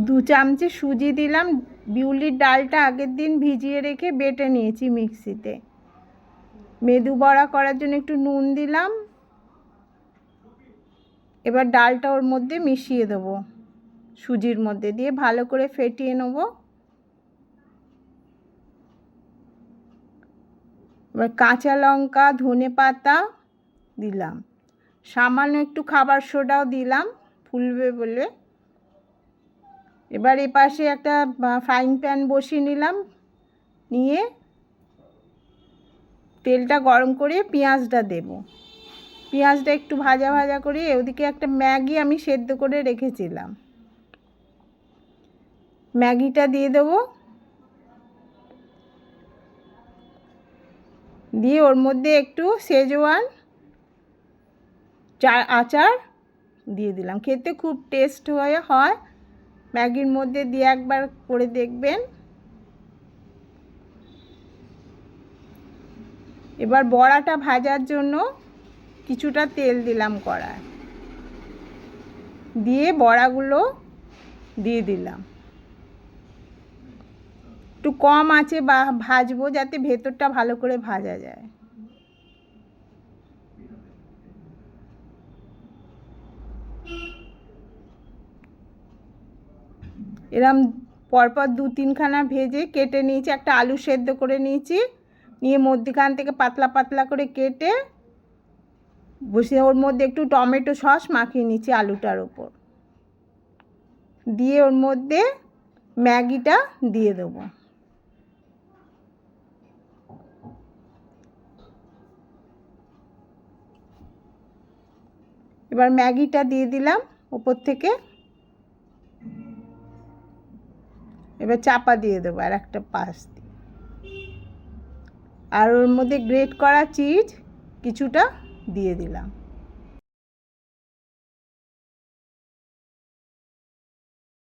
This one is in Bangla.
2 চামচে সুজি দিলাম। বিউলির ডালটা আগের দিন ভিজিয়ে রেখে বেটে নিয়েছি মিক্সিতে। মেদু বড়া করার জন্য একটু নুন দিলাম। এবার ডালটা ওর মধ্যে মিশিয়ে দেবো, সুজির মধ্যে দিয়ে ভালো করে ফেটিয়ে নেব। এবার কাঁচা লঙ্কা, ধনেপাতা দিলাম, সামান্য একটু খাবার সোডাও দিলাম ফুলবে বলে। এবার এপাশে একটা ফ্রাইং প্যান বসিয়ে নিলাম, নিয়ে তেলটা গরম করে পেঁয়াজটা দেব। পেঁয়াজটা একটু ভাজা ভাজা করে ওদিকে একটা ম্যাগি আমি সেদ্ধ করে রেখেছিলাম, ম্যাগিটা দিয়ে দেবো। দিয়ে ওর মধ্যে একটু শেজওয়ান আচার দিয়ে দিলাম। খেতে খুব টেস্ট হয়। ম্যাগির মধ্যে দিয়ে একবার করে দেখবেন। এবার বড়াটা ভাজার জন্য কিছুটা তেল দিলাম কড়ায়, দিয়ে বড়াগুলো দিয়ে দিলাম। একটু কম আঁচে ভাজবো যাতে ভেতরটা ভালো করে ভাজা যায়। এরম পরপর 2-3 খানা ভেজে কেটে নিয়েছি। একটা আলু সেদ্ধ করে নিয়েছি, নিয়ে মধ্যখান থেকে পাতলা পাতলা করে কেটে বসিয়ে ওর মধ্যে একটু টমেটো সস মাখিয়ে নিয়েছি আলুটার ওপর, দিয়ে ওর মধ্যে ম্যাগিটা দিয়ে দেবো। এবার ম্যাগিটা দিয়ে দিলাম ওপর থেকে। এবার চাপা দিয়ে দেবো আর একটা পাশ দিয়ে। আর ওর মধ্যে গ্রেট করা চিজ কিছুটা দিয়ে দিলাম।